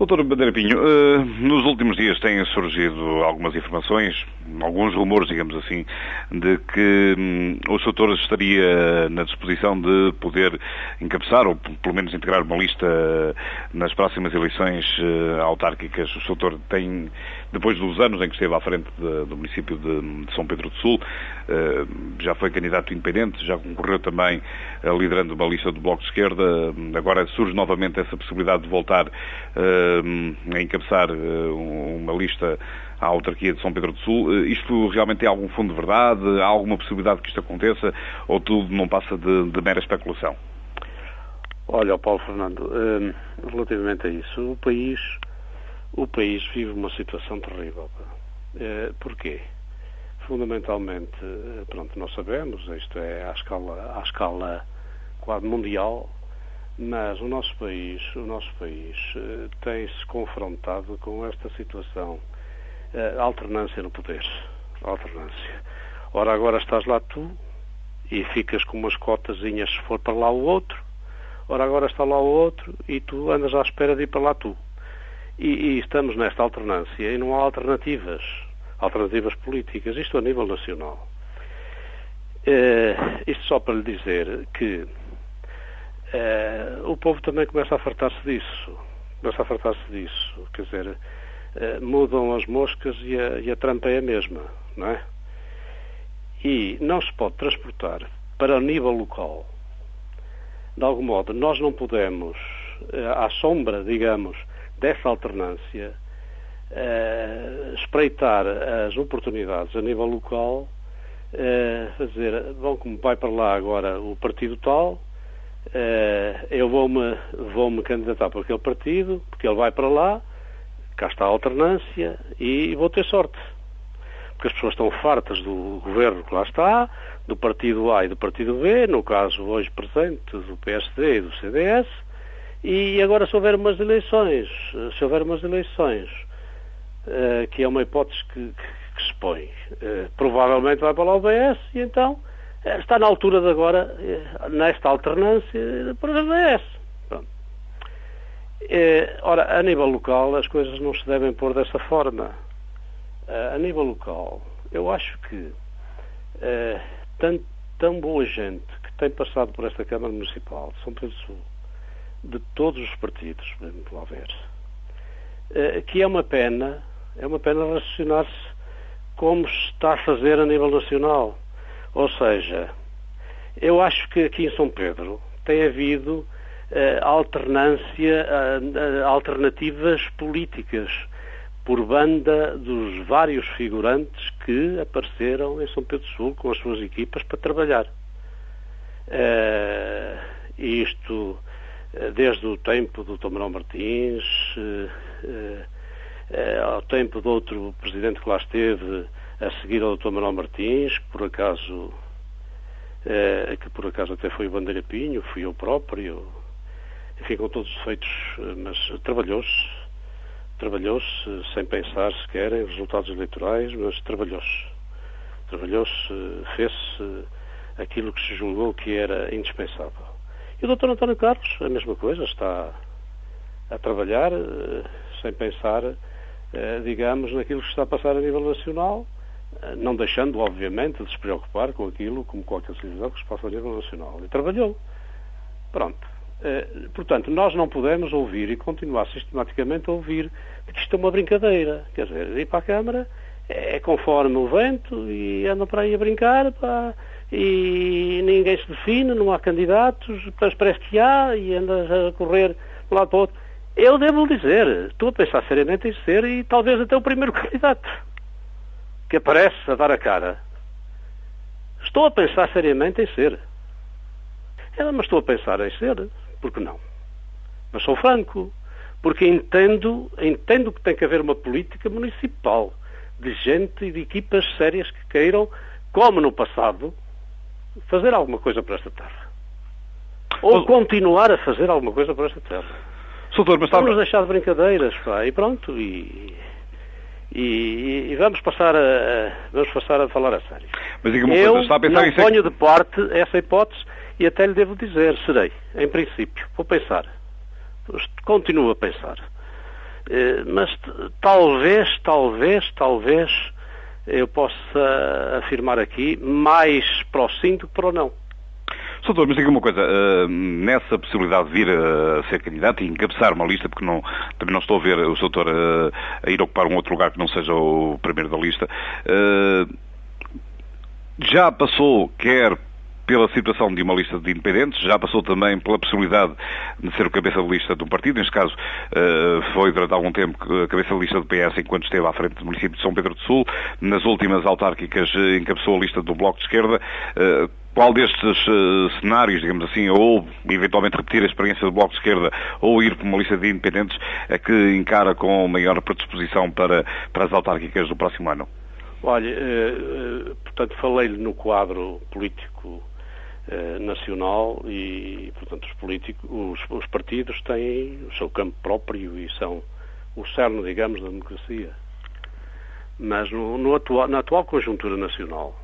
Doutor Bandeira Pinho, nos últimos dias têm surgido algumas informações, alguns rumores, digamos assim, de que o Sr. Torres estaria na disposição de poder encabeçar, ou pelo menos integrar uma lista nas próximas eleições autárquicas. O Sr. Torres tem, depois dos anos em que esteve à frente do município de São Pedro do Sul, já foi candidato independente, já concorreu também liderando uma lista do Bloco de Esquerda. Agora surge novamente essa possibilidade de voltar a encabeçar uma lista à autarquia de São Pedro do Sul. Isto realmente tem algum fundo de verdade? Há alguma possibilidade que isto aconteça? Ou tudo não passa de mera especulação? Olha, Paulo Fernando, relativamente a isso, o país vive uma situação terrível. Porquê? Fundamentalmente, pronto, nós sabemos, isto é à escala quase mundial, mas o nosso país tem-se confrontado com esta situação, alternância no poder, alternância. Ora, agora estás lá tu e ficas com umas cotazinhas se for para lá o outro, ora agora está lá o outro e tu andas à espera de ir para lá tu. E estamos nesta alternância e não há alternativas políticas, isto a nível nacional. Isto só para lhe dizer que o povo também começa a fartar-se disso, quer dizer, mudam as moscas e a trampa é a mesma, não é? E não se pode transportar para o nível local. De algum modo, nós não podemos, à sombra, digamos, dessa alternância, espreitar as oportunidades a nível local, fazer, bom, como vai para lá agora o partido tal, eu vou-me candidatar para aquele partido, porque ele vai para lá, cá está a alternância e vou ter sorte. Porque as pessoas estão fartas do governo que lá está, do partido A e do partido B, no caso hoje presente do PSD e do CDS, e agora se houver umas eleições, que é uma hipótese que se põe, provavelmente vai para lá o PS e então está na altura de agora, nesta alternância, para o PS. Pronto. Ora, a nível local as coisas não se devem pôr dessa forma. A nível local, eu acho que tão boa gente que tem passado por esta Câmara Municipal de São Pedro do Sul, de todos os partidos, vamos lá ver, que é uma pena raciocinar-se como se está a fazer a nível nacional. Ou seja, eu acho que aqui em São Pedro tem havido alternativas políticas por banda dos vários figurantes que apareceram em São Pedro do Sul com as suas equipas para trabalhar. Isto desde o tempo do Dr. Manuel Martins, ao tempo de outro presidente que lá esteve a seguir ao Dr. Manuel Martins, que por acaso até foi o Bandeira Pinho, fui eu próprio, enfim, com todos os defeitos, mas trabalhou-se sem pensar sequer em resultados eleitorais, mas trabalhou-se, fez-se aquilo que se julgou que era indispensável. E o Dr. António Carlos, a mesma coisa, está a trabalhar sem pensar, digamos, naquilo que está a passar a nível nacional, não deixando, obviamente, de se preocupar com aquilo, como qualquer cidadão que se passa a nível nacional. E trabalhou. Pronto. Portanto, nós não podemos ouvir e continuar sistematicamente a ouvir que isto é uma brincadeira. Quer dizer, ir para a Câmara é conforme o vento e andam para aí a brincar, pá, e ninguém se define, não há candidatos, parece que há, e andas a correr de um lado para o outro. Eu devo dizer, estou a pensar seriamente em ser e talvez até o primeiro candidato que aparece a dar a cara. Estou a pensar seriamente em ser. Mas estou a pensar em ser, porque não? Mas sou franco, porque entendo que tem que haver uma política municipal de gente e de equipas sérias que queiram, como no passado, fazer alguma coisa para esta terra. Ou continuar a fazer alguma coisa para esta terra. Doutor, mas vamos deixar de brincadeiras, pá, e pronto, e vamos passar a falar a sério. Mas diga uma coisa, está a pensar não ponho de parte essa hipótese e até lhe devo dizer, serei, em princípio, vou pensar, continuo a pensar. Mas talvez eu possa afirmar aqui mais para o sim do que para o não. Doutor, mas diga uma coisa, nessa possibilidade de vir a ser candidato e encabeçar uma lista, porque também não estou a ver o doutor a ir ocupar um outro lugar que não seja o primeiro da lista, já passou, quer pela situação de uma lista de independentes, já passou também pela possibilidade de ser o cabeça de lista de um partido, neste caso foi durante algum tempo a cabeça de lista do PS enquanto esteve à frente do município de São Pedro do Sul, nas últimas autárquicas encabeçou a lista do Bloco de Esquerda. Qual destes cenários, digamos assim, ou eventualmente repetir a experiência do Bloco de Esquerda ou ir para uma lista de independentes, é que encara com maior predisposição para as autárquicas do próximo ano? Olha, portanto, falei-lhe no quadro político nacional e, portanto, os partidos têm o seu campo próprio e são o cerne, digamos, da democracia. Mas na atual conjuntura nacional,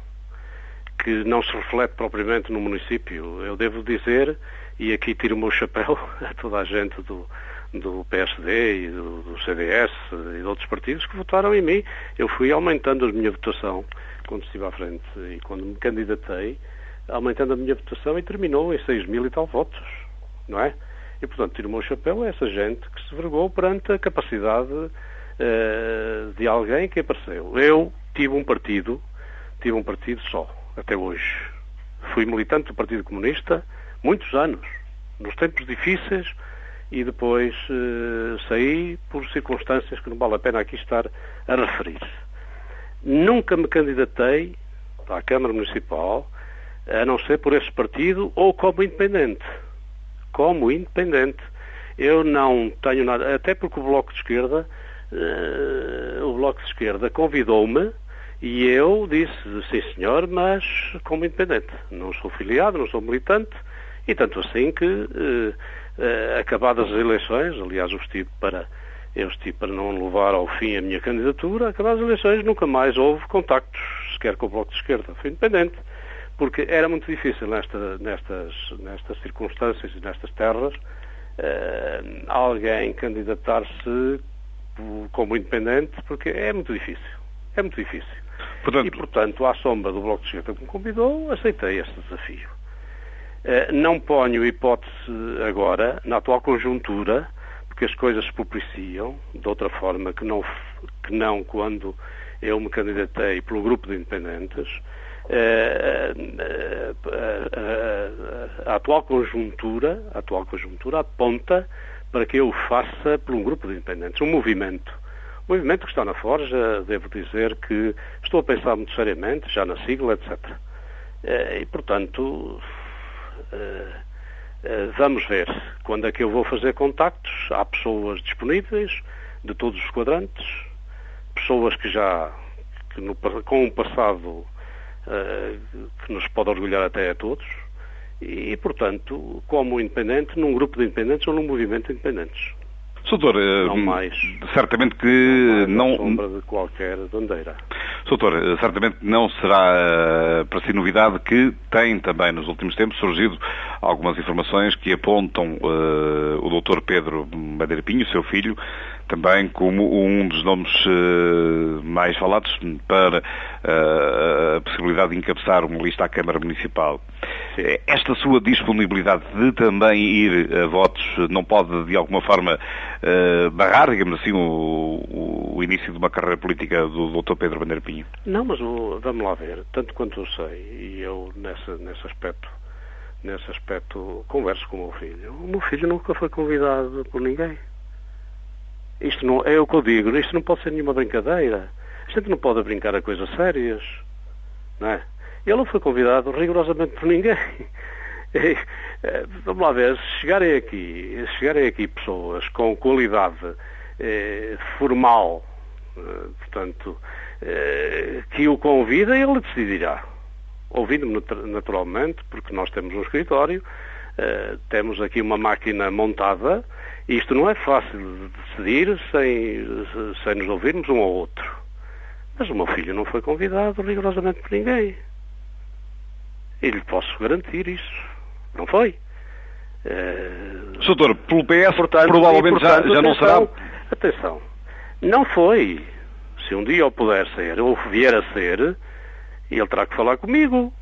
que não se reflete propriamente no município, eu devo dizer, e aqui tiro o meu chapéu a toda a gente do PSD e do CDS e de outros partidos que votaram em mim. Eu fui aumentando a minha votação quando estive à frente e quando me candidatei, aumentando a minha votação e terminou em 6.000 e tal votos, não é? E, portanto, tiro o meu chapéu a essa gente que se vergou perante a capacidade de alguém que apareceu. Eu tive um partido só, até hoje. Fui militante do Partido Comunista muitos anos, nos tempos difíceis, e depois saí por circunstâncias que não vale a pena aqui estar a referir. Nunca me candidatei à Câmara Municipal, a não ser por esse partido ou como independente. Como independente. Eu não tenho nada, até porque o Bloco de Esquerda convidou-me e eu disse, sim senhor, mas como independente. Não sou filiado, não sou militante, e tanto assim que, acabadas as eleições, aliás eu estive para não levar ao fim a minha candidatura, acabadas as eleições nunca mais houve contactos, sequer com o Bloco de Esquerda. Fui independente, porque era muito difícil nestas circunstâncias e nestas terras alguém candidatar-se como independente, porque é muito difícil. É muito difícil. E, portanto, à sombra do Bloco de Esquerda que me convidou, aceitei este desafio. Não ponho hipótese agora, na atual conjuntura, porque as coisas se propiciam de outra forma que não quando eu me candidatei pelo grupo de independentes. A atual conjuntura aponta para que eu faça por um grupo de independentes, um movimento que está na forja. Devo dizer que estou a pensar muito seriamente, já na sigla, etc. E, portanto, vamos ver quando é que eu vou fazer contactos. Há pessoas disponíveis de todos os quadrantes, pessoas com um passado que nos pode orgulhar até a todos, e, portanto, como independente, num grupo de independentes ou num movimento de independentes. Doutor, certamente que não sombra de qualquer bandeira. Doutor, certamente não será para si novidade que tem também nos últimos tempos surgido algumas informações que apontam o doutor Pedro Bandeira Pinho, seu filho, também como um dos nomes mais falados para a possibilidade de encabeçar uma lista à Câmara Municipal. Esta sua disponibilidade de também ir a votos não pode, de alguma forma, barrar, digamos assim, o início de uma carreira política do Dr. Pedro Bandeira Pinho? Não, mas vamos lá ver. Tanto quanto eu sei, e eu nesse aspecto converso com o meu filho. O meu filho nunca foi convidado por ninguém. Isto não é o que eu digo, isto não pode ser nenhuma brincadeira. A gente não pode brincar a coisas sérias, não é? Ele não foi convidado rigorosamente por ninguém. Vamos lá ver, se chegarem aqui pessoas com qualidade formal, portanto, que o convidem, ele decidirá. Ouvindo-me naturalmente, porque nós temos um escritório, temos aqui uma máquina montada, e isto não é fácil de decidir sem nos ouvirmos um ao outro. Mas o meu filho não foi convidado rigorosamente por ninguém. E lhe posso garantir isso. Não foi. Doutor, pelo PS, portanto, provavelmente já não será. Atenção, não foi. Se um dia eu puder ser, ou vier a ser, ele terá que falar comigo.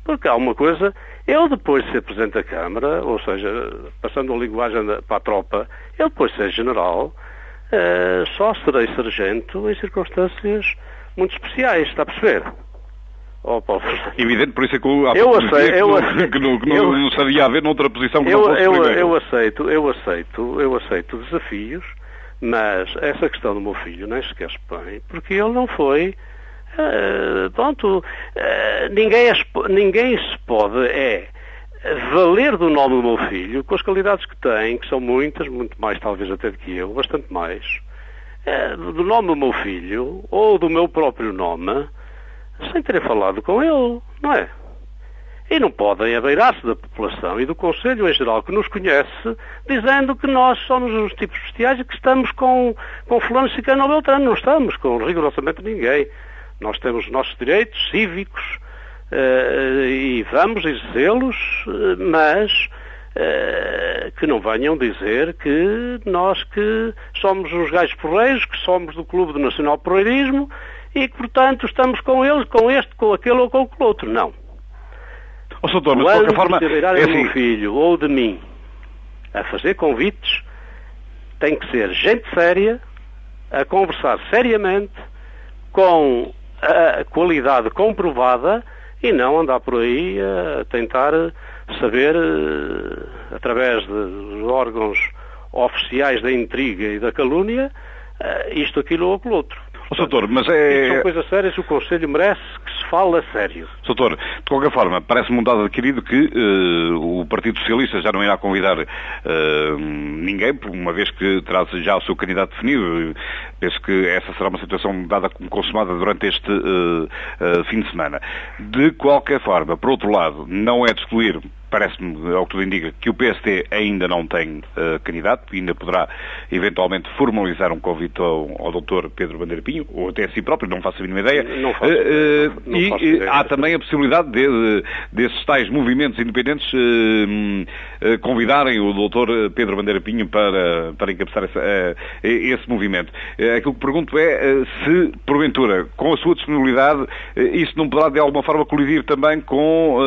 Porque há uma coisa, eu depois de ser Presidente da Câmara, ou seja, passando a linguagem para a tropa, eu depois de ser General, só serei Sargento em circunstâncias muito especiais, está a perceber? Oh, Paulo. Evidente, por isso é que não sabia haver noutra posição que não fosse eu aceito desafios, mas essa questão do meu filho nem sequer se põe, porque ele não foi... ninguém se pode valer do nome do meu filho com as qualidades que tem, que são muitas, muito mais talvez até do que eu, bastante mais, do nome do meu filho ou do meu próprio nome, sem terem falado com ele, não é? E não podem abeirar-se da população e do Conselho em geral que nos conhece, dizendo que nós somos os tipos bestiais e que estamos com fulano, ciclano ou beltrano. Não estamos com rigorosamente ninguém. Nós temos os nossos direitos cívicos e vamos exercê-los, mas que não venham dizer que nós que somos os gajos porreiros, que somos do Clube do Nacional Porreirismo e que, portanto, estamos com eles, com este, com aquele ou com o outro. Não. Doutor, mas de qualquer forma, se virarem do meu filho ou de mim a fazer convites, tem que ser gente séria, a conversar seriamente, com a qualidade comprovada e não andar por aí a tentar saber, através dos órgãos oficiais da intriga e da calúnia, isto, aquilo ou aquilo outro. Doutor, mas são coisas sérias, o Conselho merece que se fale a sério. Doutor, de qualquer forma, parece-me um dado adquirido que o Partido Socialista já não irá convidar ninguém, uma vez que terá já o seu candidato definido. Penso que essa será uma situação dada como consumada durante este fim de semana. De qualquer forma, por outro lado, não é de excluir, parece-me, ao que tudo indica, que o PSD ainda não tem candidato, ainda poderá eventualmente formalizar um convite ao Dr. Pedro Bandeira Pinho, ou até a si próprio, não faço a mínima ideia. Não faço ideia. Há também a possibilidade desses tais movimentos independentes convidarem o Dr. Pedro Bandeira Pinho para encabeçar esse movimento. Aquilo que pergunto é se, porventura, com a sua disponibilidade, isso não poderá de alguma forma colidir também com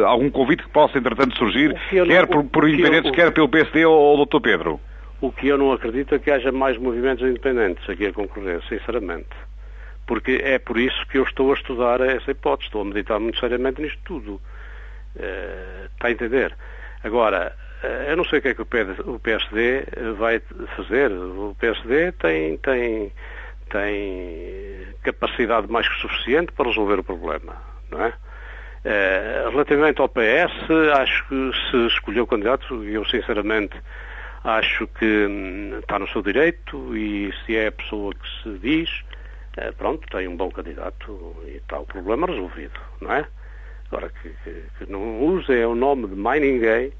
algum convite que possa, entretanto, surgir, quer por independentes, quer pelo PSD ou ao Dr. Pedro. O que eu não acredito é que haja mais movimentos independentes aqui a concorrer, sinceramente. Porque é por isso que eu estou a estudar essa hipótese, estou a meditar muito seriamente nisto tudo. Está a entender? Agora, eu não sei o que é que o PSD vai fazer. O PSD tem capacidade mais que suficiente para resolver o problema, não é? Relativamente ao PS, acho que se escolheu o candidato, eu sinceramente acho que está no seu direito e se é a pessoa que se diz, pronto, tem um bom candidato e está o problema resolvido, não é? Agora, que não use o nome de mais ninguém,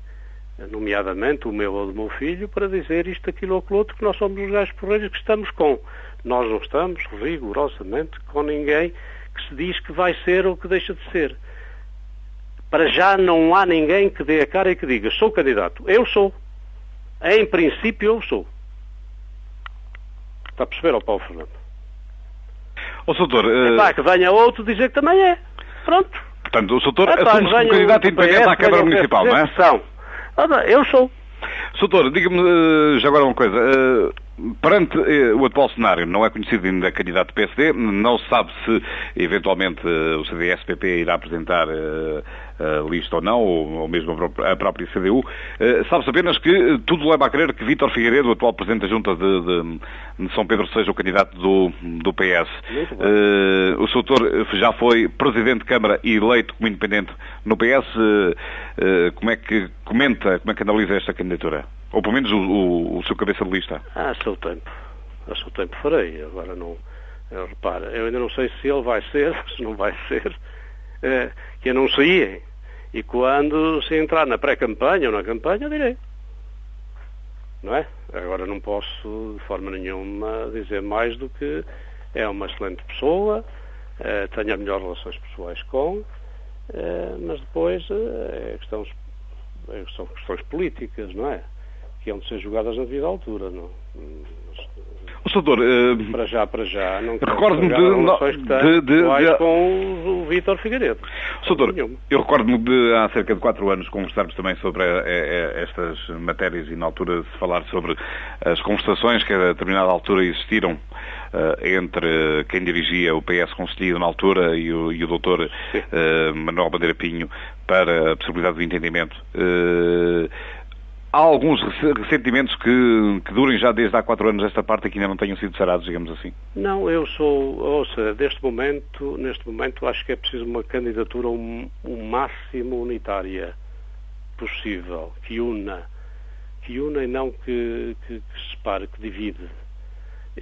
nomeadamente o meu ou do meu filho, para dizer isto, aquilo ou aquilo outro, que nós somos os gajos porreiros que estamos com. Nós não estamos rigorosamente com ninguém que se diz que vai ser ou que deixa de ser. Para já não há ninguém que dê a cara e que diga, sou candidato. Eu sou. Em princípio eu sou. Está a perceber, ó Paulo Fernando? Doutor... que venha outro dizer que também é. Pronto. Portanto, o doutor assume-se como candidato independente à Câmara Municipal, não é? Eu sou. Doutor, diga-me já agora uma coisa. Perante o atual cenário, não é conhecido ainda candidato do PSD, não se sabe se eventualmente o CDS-PP irá apresentar lista ou não, ou mesmo a própria CDU. Sabe-se apenas que tudo leva a crer que Vítor Figueiredo, o atual Presidente da Junta de São Pedro, seja o candidato do PS. O Sr. Doutor já foi Presidente de Câmara e eleito como independente no PS. Como é que comenta, como é que analisa esta candidatura? Ou pelo menos o seu cabeça de lista? A seu tempo farei. Agora não... repara, eu ainda não sei se ele vai ser, se não vai ser, que anunciem. E quando se entrar na pré-campanha ou na campanha, direi. Não é? Agora não posso, de forma nenhuma, dizer mais do que é uma excelente pessoa, tenho as melhores relações pessoais com, mas depois são questões políticas, não é? que hão de ser julgadas na devida altura, não? Doutor, para já, não recordo-me com o Vítor Figueiredo. Doutor, eu recordo-me de há cerca de 4 anos conversarmos também sobre estas matérias e na altura se falar sobre as conversações que a determinada altura existiram entre quem dirigia o PS Conselheiro na altura e o doutor Manuel Bandeira Pinho para a possibilidade do entendimento. Há alguns ressentimentos que durem já desde há 4 anos esta parte e que ainda não tenham sido sarados, digamos assim? Não, neste momento acho que é preciso uma candidatura o máximo unitária possível, que una e não que separe, que divide.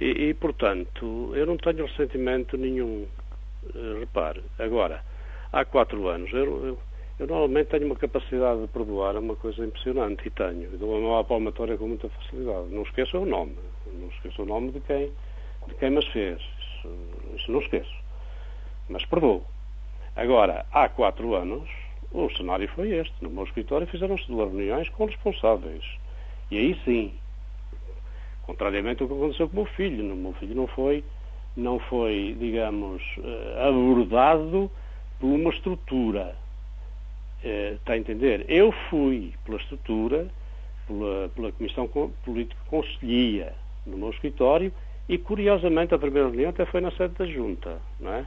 E, portanto, eu não tenho ressentimento nenhum, repare. Agora, há 4 anos, eu normalmente tenho uma capacidade de perdoar uma coisa impressionante, e tenho. Dou a mão à palmatória com muita facilidade. Não esqueço o nome. Não esqueço o nome de quem mas fez. Isso não esqueço. Mas perdoo. Agora, há 4 anos, o cenário foi este. No meu escritório fizeram-se 2 reuniões com responsáveis. E aí sim, contrariamente ao que aconteceu com o meu filho. O meu filho não foi, digamos, abordado por uma estrutura. Está a entender? Eu fui pela estrutura, pela Comissão Político-Conselhia no meu escritório e, curiosamente, a primeira reunião até foi na sede da Junta, não é?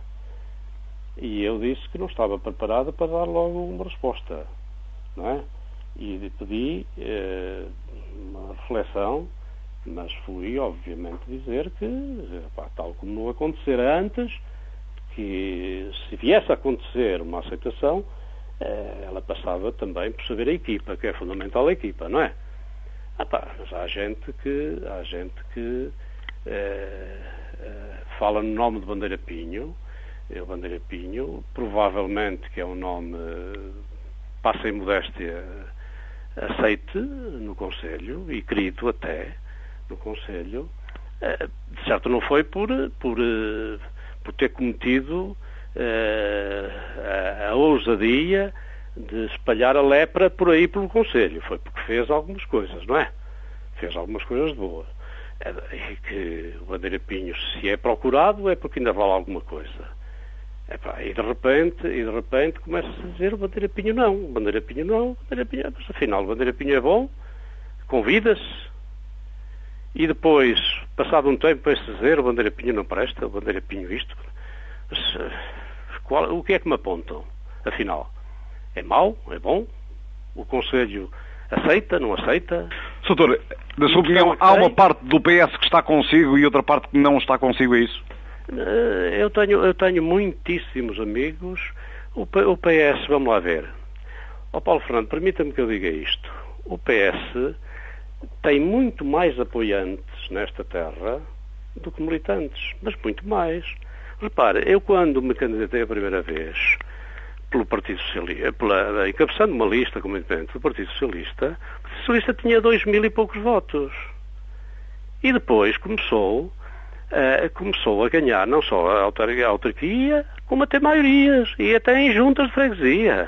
E eu disse que não estava preparada para dar logo uma resposta, não é? E pedi uma reflexão, mas fui, obviamente, dizer que, tal como não acontecera antes, que se viesse a acontecer uma aceitação, ela passava também por saber a equipa, que é fundamental a equipa, não é? Mas há gente que fala no nome de Bandeira Pinho. O Bandeira Pinho, provavelmente, que é um nome, passa em modéstia, aceite no Conselho, e querido até no Conselho, de certo não foi por ter cometido a ousadia de espalhar a lepra por aí pelo Conselho. Foi porque fez algumas coisas, não é? Fez algumas coisas boas. E que o Bandeira Pinho, se é procurado, é porque ainda vale alguma coisa. E de repente começa-se a dizer o Bandeira Pinho não, mas afinal o Bandeira Pinho é bom, convida-se, e depois, passado um tempo, vai-se dizer o Bandeira Pinho não presta, o Bandeira Pinho isto. O que é que me apontam? Afinal, é mau? É bom? O Conselho aceita? Não aceita? Doutor, na sua opinião, há uma parte do PS que está consigo e outra parte que não está consigo, é isso? Eu tenho muitíssimos amigos. O PS, vamos lá ver. Paulo Fernando, permita-me que eu diga isto. O PS tem muito mais apoiantes nesta terra do que militantes, mas muito mais. Repare, eu quando me candidatei a primeira vez pelo Partido Socialista, encabeçando uma lista como independente do Partido Socialista, o Partido Socialista tinha 2.000 e poucos votos. E depois começou a ganhar não só a autarquia, como a ter maiorias, e até em juntas de freguesia.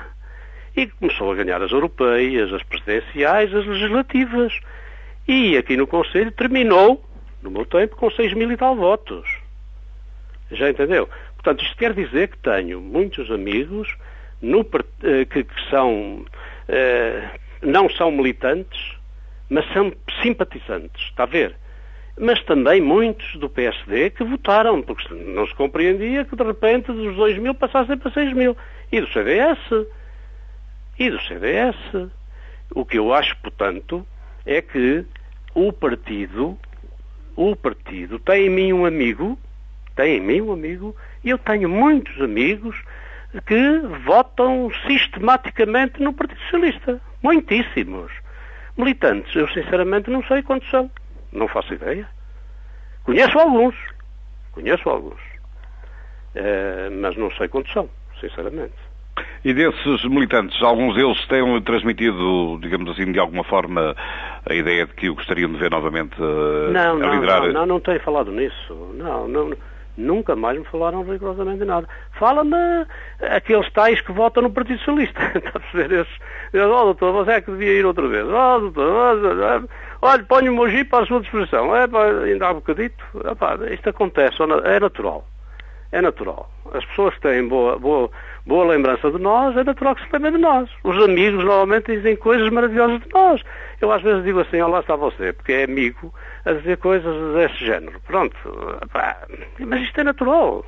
E começou a ganhar as europeias, as presidenciais, as legislativas. E aqui no Conselho terminou, no meu tempo, com 6.000 e tal votos. Já entendeu? Portanto, isto quer dizer que tenho muitos amigos que não são militantes, mas são simpatizantes, está a ver? Mas também muitos do PSD que votaram, porque não se compreendia que de repente dos 2.000 passassem para 6.000. E do CDS. O que eu acho, portanto, é que o partido tem em mim um amigo, e eu tenho muitos amigos que votam sistematicamente no Partido Socialista. Muitíssimos. Militantes, eu sinceramente não sei quantos são. Não faço ideia. Conheço alguns. Mas não sei quantos são, sinceramente. E desses militantes, alguns deles têm transmitido, digamos assim, de alguma forma, a ideia de que o gostariam de ver novamente a liderar? Não tenho falado nisso. Nunca mais me falaram rigorosamente nada. Fala-me aqueles tais que votam no Partido Socialista. Está a perceber? Doutor, você é que devia ir outra vez. Doutor, olha, ponho o meu jipe à sua disposição. Ainda há bocadito, isto acontece, é natural. É natural. As pessoas que têm boa lembrança de nós, é natural que se lembrem de nós. Os amigos normalmente dizem coisas maravilhosas de nós. Eu às vezes digo assim, lá está você, porque é amigo a dizer coisas desse género. Pronto, mas isto é natural.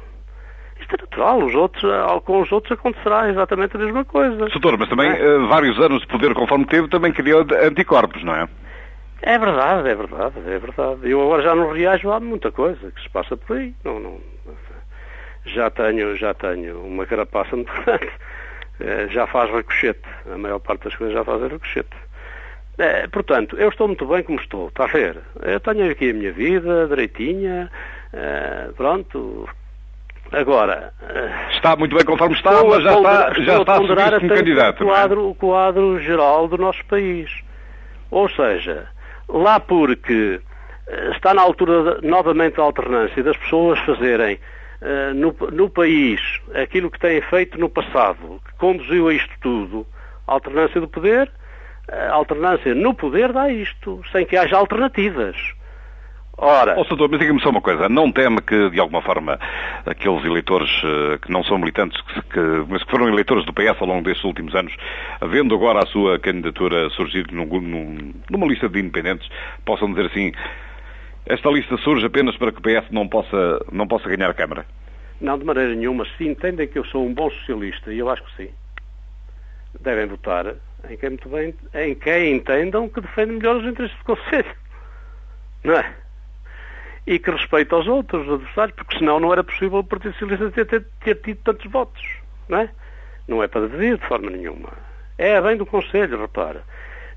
Isto é natural, com os outros acontecerá exatamente a mesma coisa. Doutor, mas também vários anos de poder conforme teve também criou anticorpos, não é? É verdade. Eu agora já não reajo a muita coisa que se passa por aí. Já tenho uma carapaça muito grande. Já faz ricochete. A maior parte das coisas já fazem ricochete. Portanto, eu estou muito bem como estou, está a ver? Eu tenho aqui a minha vida direitinha, pronto. Agora... Está muito bem conforme está, mas já está a subir-se como candidato. O quadro geral do nosso país. Ou seja, lá porque está na altura novamente da alternância das pessoas fazerem no país aquilo que têm feito no passado, que conduziu a isto tudo, a alternância do poder, a alternância no poder dá isto, sem que haja alternativas. Ora... Doutor, mas diga-me só uma coisa, não teme que, de alguma forma, aqueles eleitores que não são militantes, mas que foram eleitores do PS ao longo destes últimos anos, havendo agora a sua candidatura surgir numa lista de independentes, possam dizer assim, esta lista surge apenas para que o PS não possa ganhar a Câmara? Não, de maneira nenhuma. Se entendem que eu sou um bom socialista, e eu acho que sim, devem votar em quem entendam que defende melhor os interesses do Conselho. Não é? E que respeita aos outros adversários, porque senão não era possível o Partido Socialista ter tido tantos votos, não é? Não é para dividir de forma nenhuma. É a bem do Conselho, repara.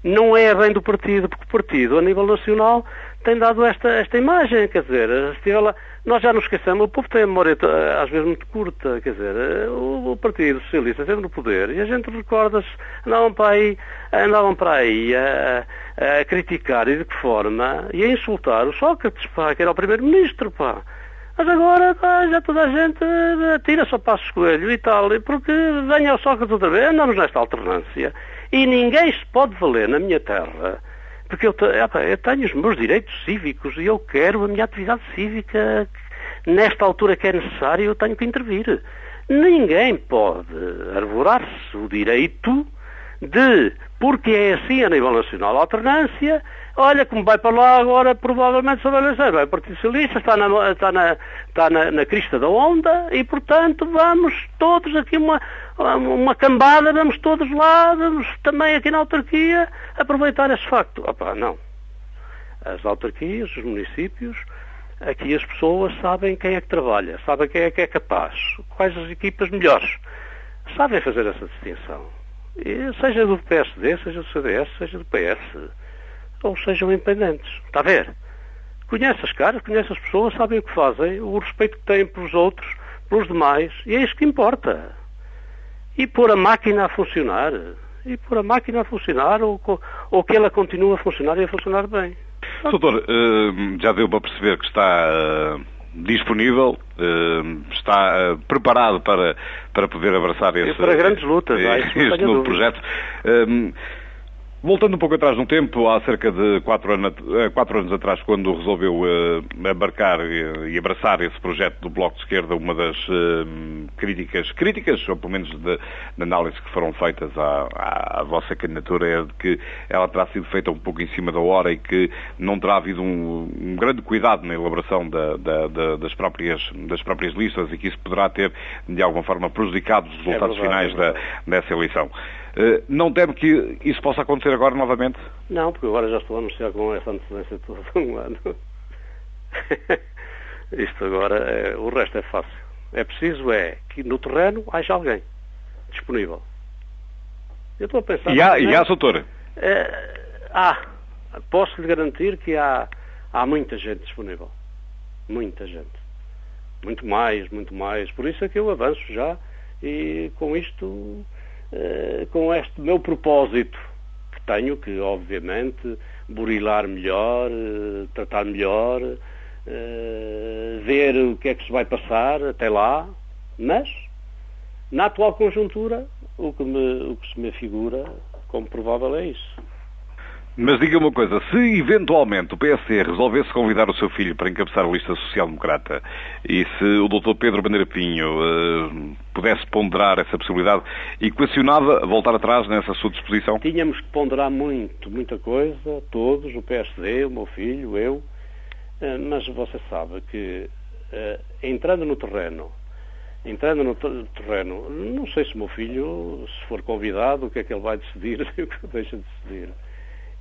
Não é a bem do partido, porque o partido, a nível nacional, tem dado esta imagem, quer dizer, nós já nos esquecemos, o povo tem a memória às vezes muito curta, quer dizer, o Partido Socialista esteve no poder e a gente recorda-se, andavam para aí a criticar e de que forma, e a insultar o Sócrates, que era o primeiro-ministro, Mas agora já toda a gente tira-se ao Passos Coelho e tal, porque venha o Sócrates outra vez, andamos nesta alternância. E ninguém se pode valer na minha terra, porque eu tenho os meus direitos cívicos e eu quero a minha atividade cívica. Nesta altura que é necessário, eu tenho que intervir. Ninguém pode arvorar-se o direito de, porque é assim a nível nacional, a alternância, olha como vai para lá agora, provavelmente só vai vencer, vai o Partido Socialista, está na crista da onda e, portanto, vamos todos aqui, uma cambada, vamos todos lá, vamos também aqui na autarquia aproveitar esse facto. Não. As autarquias, os municípios, aqui as pessoas sabem quem é que trabalha, sabem quem é que é capaz, quais as equipas melhores, sabem fazer essa distinção. E seja do PSD, seja do CDS, seja do PS, ou sejam independentes. Está a ver? Conhece as caras, conhece as pessoas, sabem o que fazem, o respeito que têm pelos outros, pelos demais, e é isso que importa. E pôr a máquina a funcionar. Ou que ela continue a funcionar e a funcionar bem. Doutor, já deu para perceber que está disponível, está preparado para poder abraçar esse... para grandes lutas, este novo projeto. Voltando um pouco atrás no tempo, há cerca de 4 anos atrás, quando resolveu embarcar e abraçar esse projeto do Bloco de Esquerda, uma das críticas, ou pelo menos de análise que foram feitas à vossa candidatura, é de que ela terá sido feita um pouco em cima da hora e que não terá havido um grande cuidado na elaboração das próprias listas e que isso poderá ter, de alguma forma, prejudicado os resultados finais dessa eleição. Não teme que isso possa acontecer agora novamente? Não, porque agora já estou a anunciar com essa antecedência toda um ano. Isto agora, o resto é fácil. É preciso que no terreno haja alguém disponível. Eu estou a pensar... E há, doutor? Posso lhe garantir que há muita gente disponível. Muita gente. Muito mais. Por isso é que eu avanço já e com isto... com este meu propósito que tenho, que obviamente burilar melhor, tratar melhor, ver o que é que se vai passar até lá, mas na atual conjuntura o que se me figura como provável é isso. Mas diga uma coisa, se eventualmente o PSD resolvesse convidar o seu filho para encabeçar a lista social-democrata e se o Dr. Pedro Bandeira Pinho pudesse ponderar essa possibilidade, equacionava voltar atrás nessa sua disposição? Tínhamos que ponderar muita coisa, todos, o PSD, o meu filho, eu, mas você sabe que entrando no terreno, não sei se o meu filho, se for convidado, o que é que ele vai decidir e o que deixa de decidir.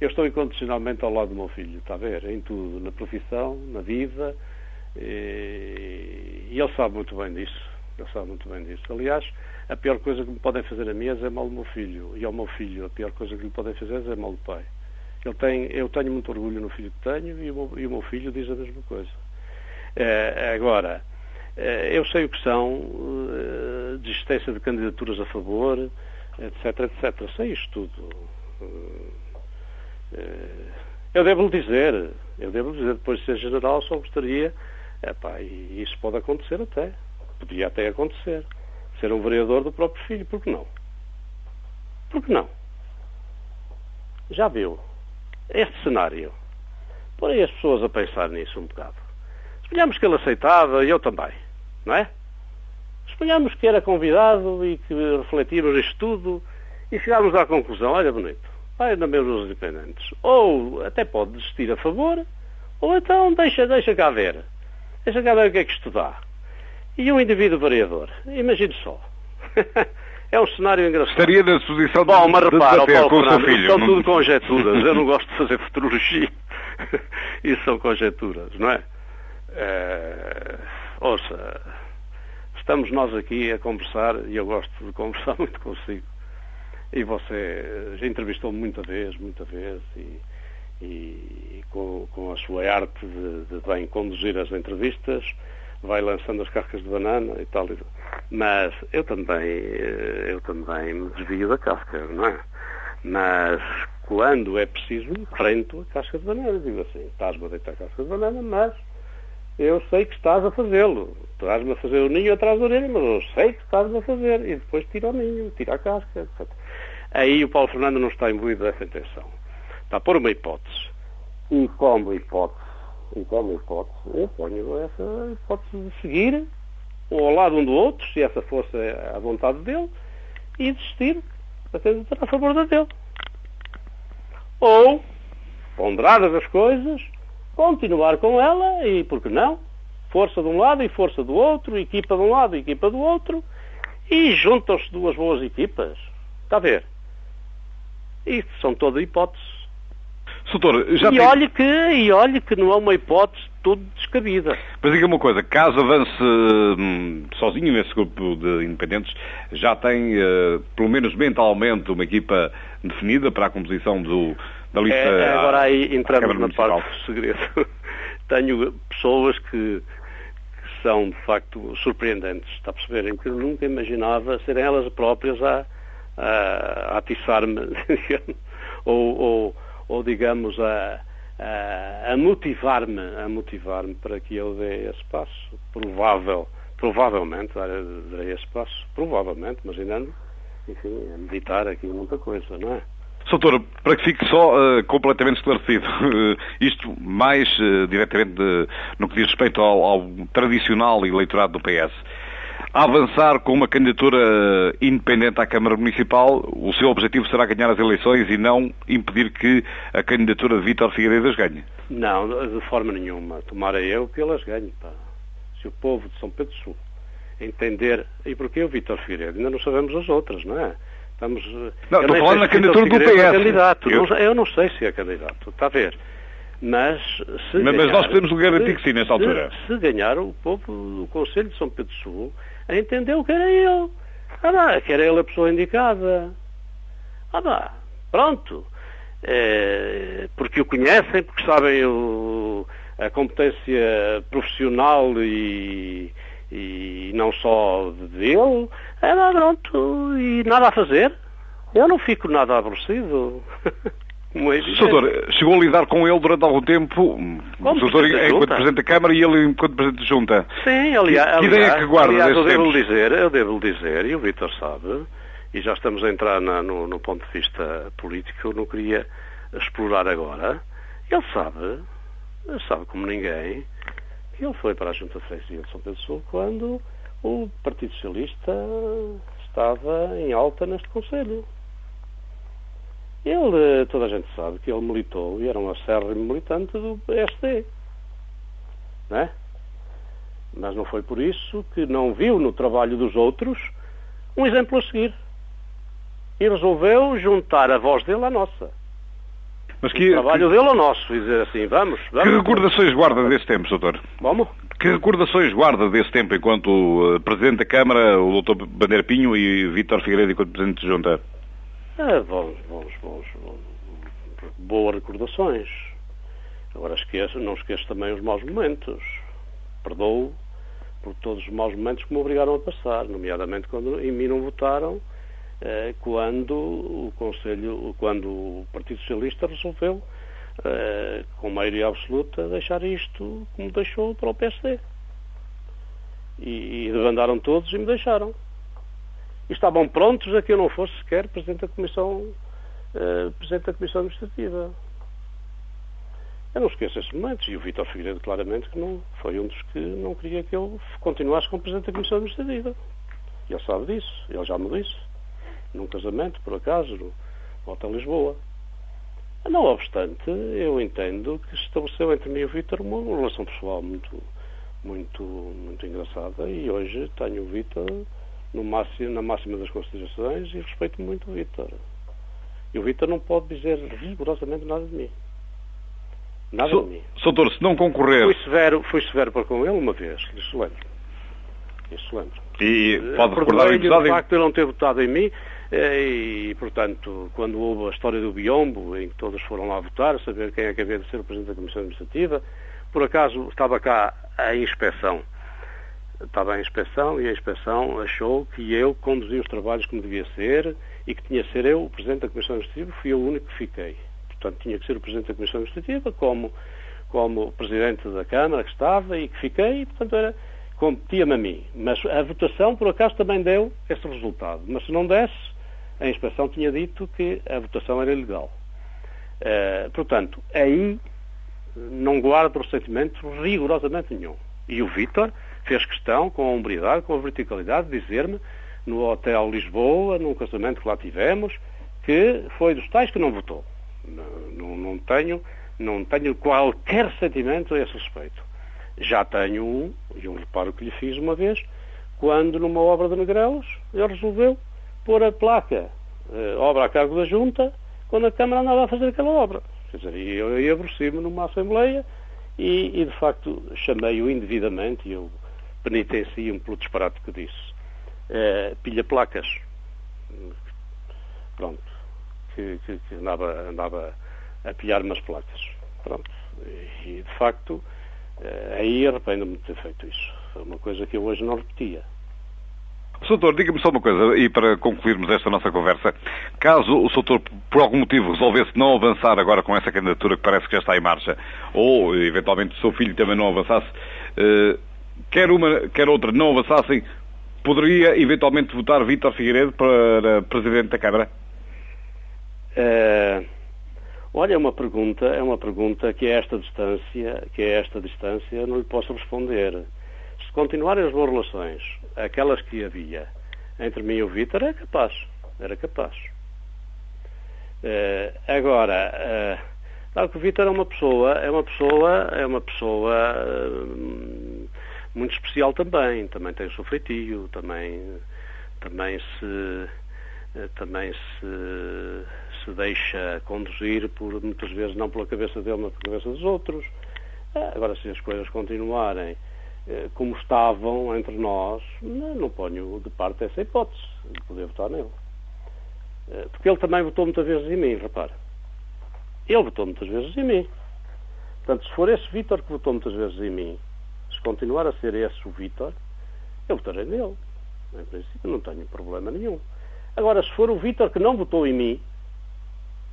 Eu estou incondicionalmente ao lado do meu filho, está a ver? Em tudo, na profissão, na vida, e ele sabe muito bem disso. Aliás, a pior coisa que me podem fazer a mim é dizer mal do meu filho. E ao meu filho, a pior coisa que lhe podem fazer é dizer mal do pai. Eu tenho muito orgulho no filho que tenho e o meu filho diz a mesma coisa. Agora, eu sei o que são desistência de candidaturas a favor, etc. Sei isto tudo. Eu devo-lhe dizer, depois de ser general, só gostaria, e isso pode acontecer até, podia até acontecer, ser um vereador do próprio filho, por que não? Por que não? Já viu este cenário? Por aí as pessoas a pensar nisso um bocado. Suponhamos que ele aceitava, e eu também, não é? Suponhamos que era convidado e que refletimos isto tudo e chegámos à conclusão, olha bonito, vai na mesma dos independentes. Ou até pode desistir a favor, ou então deixa cá ver. Deixa cá ver o que é que isto dá. E um indivíduo vereador, imagine só. É um cenário engraçado. Estaria na disposição de debater com o seu filho. São tudo conjecturas. Eu não gosto de fazer futurologia. Isso são conjecturas, não é? Ouça, estamos nós aqui a conversar, e eu gosto de conversar muito consigo. E você já entrevistou-me muita vez, e com a sua arte de bem conduzir as entrevistas, vai lançando as cascas de banana e tal. Mas eu também me desvio da casca, não é? Mas quando é preciso, enfrento a casca de banana. Digo assim, estás-me a deitar a casca de banana, mas eu sei que estás a fazê-lo. Estás-me a fazer o ninho atrás da orelha, mas eu sei que estás-me a fazer. E depois tira o ninho, tira a casca, etc. Aí o Paulo Fernando não está imbuído dessa intenção. Está a pôr uma hipótese. E como hipótese, eu ponho essa hipótese de seguir ou ao lado um do outro, se essa fosse a vontade dele, e desistir da candidatura a favor da dele. Ou, ponderadas as coisas, continuar com ela e, por que não, força de um lado e força do outro, equipa de um lado e equipa do outro, e juntam-se duas boas equipas. Está a ver? Isto são todas hipóteses. Doutor, e olhe que não é uma hipótese tudo descabida. Mas diga uma coisa, caso avance sozinho nesse grupo de independentes, já tem, pelo menos mentalmente, uma equipa definida para a composição da lista? Agora aí entramos na parte do segredo. Tenho pessoas que são, de facto, surpreendentes. Está a perceberem que eu nunca imaginava serem elas próprias a atiçar-me, ou digamos, a motivar-me para que eu dê esse passo. Provavelmente darei esse passo, provavelmente, mas ainda ando, enfim, a meditar aqui muita coisa, não é? Doutor, para que fique só completamente esclarecido, isto mais diretamente no que diz respeito ao tradicional eleitorado do PS, a avançar com uma candidatura independente à Câmara Municipal, o seu objetivo será ganhar as eleições e não impedir que a candidatura de Vítor Figueiredo as ganhe? Não, de forma nenhuma. Tomara eu que elas ganhem. Pá. Se o povo de São Pedro do Sul entender... E porquê o Vítor Figueiredo? Ainda não sabemos as outras, não é? Não, estou falando na candidatura do PS. É candidato. Eu não sei se é candidato. Está a ver? Mas nós podemos garantir que sim, nesta altura. Se ganhar, o povo do Conselho de São Pedro do Sul entendeu que era ele. Que era ele a pessoa indicada. Pronto. Porque o conhecem, porque sabem a competência profissional e não só dele. Pronto. E nada a fazer. Eu não fico nada aborrecido. Doutor, chegou a lidar com ele durante algum tempo, o doutor enquanto Presidente da Câmara e ele enquanto Presidente da Junta. Sim, aliás, que ideia é que guarda eu devo-lhe dizer, e o Vítor sabe, e já estamos a entrar no ponto de vista político, eu não queria explorar agora, ele sabe como ninguém, que ele foi para a Junta de Freguesia de São Pedro do Sul quando o Partido Socialista estava em alta neste Conselho. Toda a gente sabe que ele militou e era um acérrimo militante do PSD. Não é? Mas não foi por isso que não viu no trabalho dos outros um exemplo a seguir. E resolveu juntar a voz dele à nossa. Mas o trabalho dele ao nosso. E dizer assim, vamos. Que recordações guarda desse tempo, doutor? Como? Que recordações guarda desse tempo enquanto Presidente da Câmara, o Dr. Bandeira Pinho e Vítor Figueiredo enquanto Presidente de Junta? Boas recordações. Agora não esqueço também os maus momentos. Perdoo por todos os maus momentos que me obrigaram a passar, nomeadamente quando em mim não votaram, quando o Partido Socialista resolveu, com maioria absoluta, deixar isto como deixou para o PSD. E debandaram todos e me deixaram. E estavam prontos a que eu não fosse sequer Presidente da Comissão Administrativa. Eu não esqueço esses momentos. E o Vítor Figueiredo, claramente, que não foi um dos que não queria que eu continuasse como Presidente da Comissão Administrativa. Ele sabe disso. Ele já me disse. Num casamento, por acaso, no Hotel Lisboa. Não obstante, eu entendo que se estabeleceu entre mim e o Vítor uma relação pessoal muito engraçada. E hoje tenho o Vítor na máxima das considerações e respeito muito o Vítor. E o Vítor não pode dizer rigorosamente nada de mim. Nada de mim. Doutor, se não concorrer... Fui severo para com ele uma vez, isso lembro. E pode recordar o episódio? De facto, ele não ter votado em mim e, portanto, quando houve a história do Biombo, em que todos foram lá votar, saber quem é que havia de ser o Presidente da Comissão Administrativa, por acaso estava cá a inspeção. Estava a inspeção e a inspeção achou que eu conduzia os trabalhos como devia ser e que tinha de ser eu o Presidente da Comissão Administrativa. Fui eu o único que fiquei. Portanto, tinha que ser o Presidente da Comissão Administrativa como o Presidente da Câmara que estava e que fiquei, e, portanto, competia-me a mim. Mas a votação, por acaso, também deu esse resultado. Mas se não desse, a inspeção tinha dito que a votação era ilegal. Portanto, aí não guardo ressentimento rigorosamente nenhum. E o Vítor fez questão, com a hombridade, com a verticalidade, de dizer-me, no Hotel Lisboa, num casamento que lá tivemos, que foi dos tais que não votou. Não tenho qualquer sentimento a esse respeito. Já tenho um reparo que lhe fiz uma vez, quando numa obra de Negrelos, ele resolveu pôr a placa, obra a cargo da Junta, quando a Câmara andava a fazer aquela obra. Quer dizer, eu aborreci-me numa Assembleia e de facto chamei-o indevidamente e eu penitencio-me pelo disparate que disse. Pilha placas. Pronto. Que andava a pilhar umas placas. Pronto. E de facto, aí arrependo-me de ter feito isso. Foi uma coisa que eu hoje não repetia. Doutor, diga-me só uma coisa, e para concluirmos esta nossa conversa, caso o doutor, por algum motivo, resolvesse não avançar agora com essa candidatura que parece que já está em marcha, ou eventualmente o seu filho também não avançasse, quer uma, quer outra não avançassem, poderia eventualmente votar Vítor Figueiredo para Presidente da Câmara? Olha, é uma pergunta que a esta distância não lhe posso responder. Se continuarem as boas relações, aquelas que havia entre mim e o Vítor, era capaz. Agora, claro que o Vítor é uma pessoa muito especial também tem o seu feitio, também se deixa conduzir muitas vezes não pela cabeça dele, mas pela cabeça dos outros. Agora, se as coisas continuarem como estavam entre nós, não ponho de parte essa hipótese de poder votar nele. Porque ele também votou muitas vezes em mim, repara. Ele votou muitas vezes em mim. Portanto, se for esse Vítor que votou muitas vezes em mim, se continuar a ser esse o Vítor, eu votarei nele. Em princípio, não tenho problema nenhum. Agora, se for o Vítor que não votou em mim,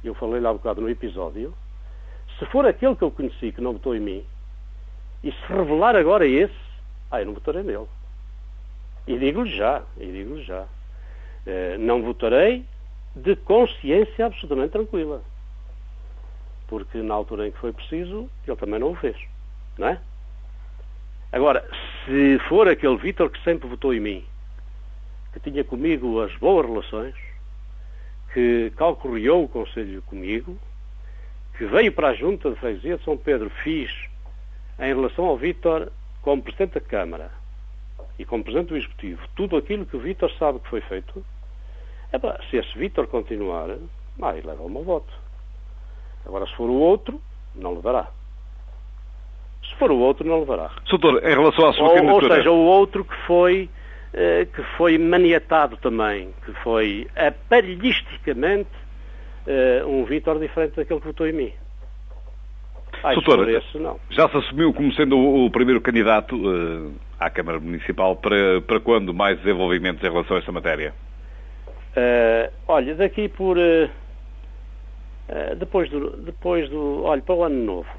eu falei lá um bocado no episódio, se for aquele que eu conheci que não votou em mim, e se revelar agora esse, eu não votarei nele. E digo-lhe já. Não votarei de consciência absolutamente tranquila. porque na altura em que foi preciso, ele também não o fez, não é? Agora, se for aquele Vítor que sempre votou em mim, que tinha comigo as boas relações, que calcorreou o Conselho comigo, que veio para a Junta de Freguesia de São Pedro, fiz em relação ao Vítor como Presidente da Câmara e como Presidente do Executivo, tudo aquilo que o Vítor sabe que foi feito, se esse Vítor continuar, ele leva o meu voto. Agora, se for o outro, não levará. Se for o outro, não levará. Doutor, em relação à sua candidatura... Ou seja, o outro que foi maniatado também, que foi aparelhisticamente um Vítor diferente daquele que votou em mim. Doutor, esse, não. Já se assumiu como sendo o primeiro candidato à Câmara Municipal para quando mais desenvolvimentos em relação a esta matéria? Olha, daqui por... depois do... Olha, para o ano novo.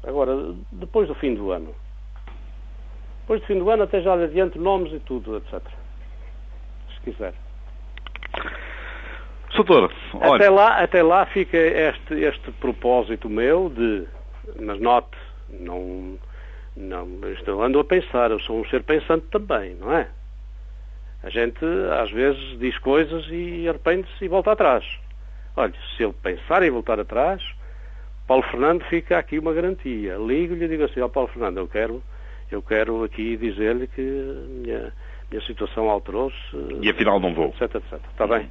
Agora, depois do fim do ano. Depois do fim do ano até já lhe adianto nomes e tudo, etc. Se quiser. Doutor, olha... Até lá fica este propósito meu de... Mas note, não ando a pensar, eu sou um ser pensante também, não é? A gente às vezes diz coisas e arrepende-se e volta atrás. Olha, se ele pensar em voltar atrás, Paulo Fernando fica aqui uma garantia. Ligo-lhe e digo assim, Paulo Fernando, eu quero aqui dizer-lhe que a minha situação alterou-se. E afinal não vou. Etc, etc. Está bem?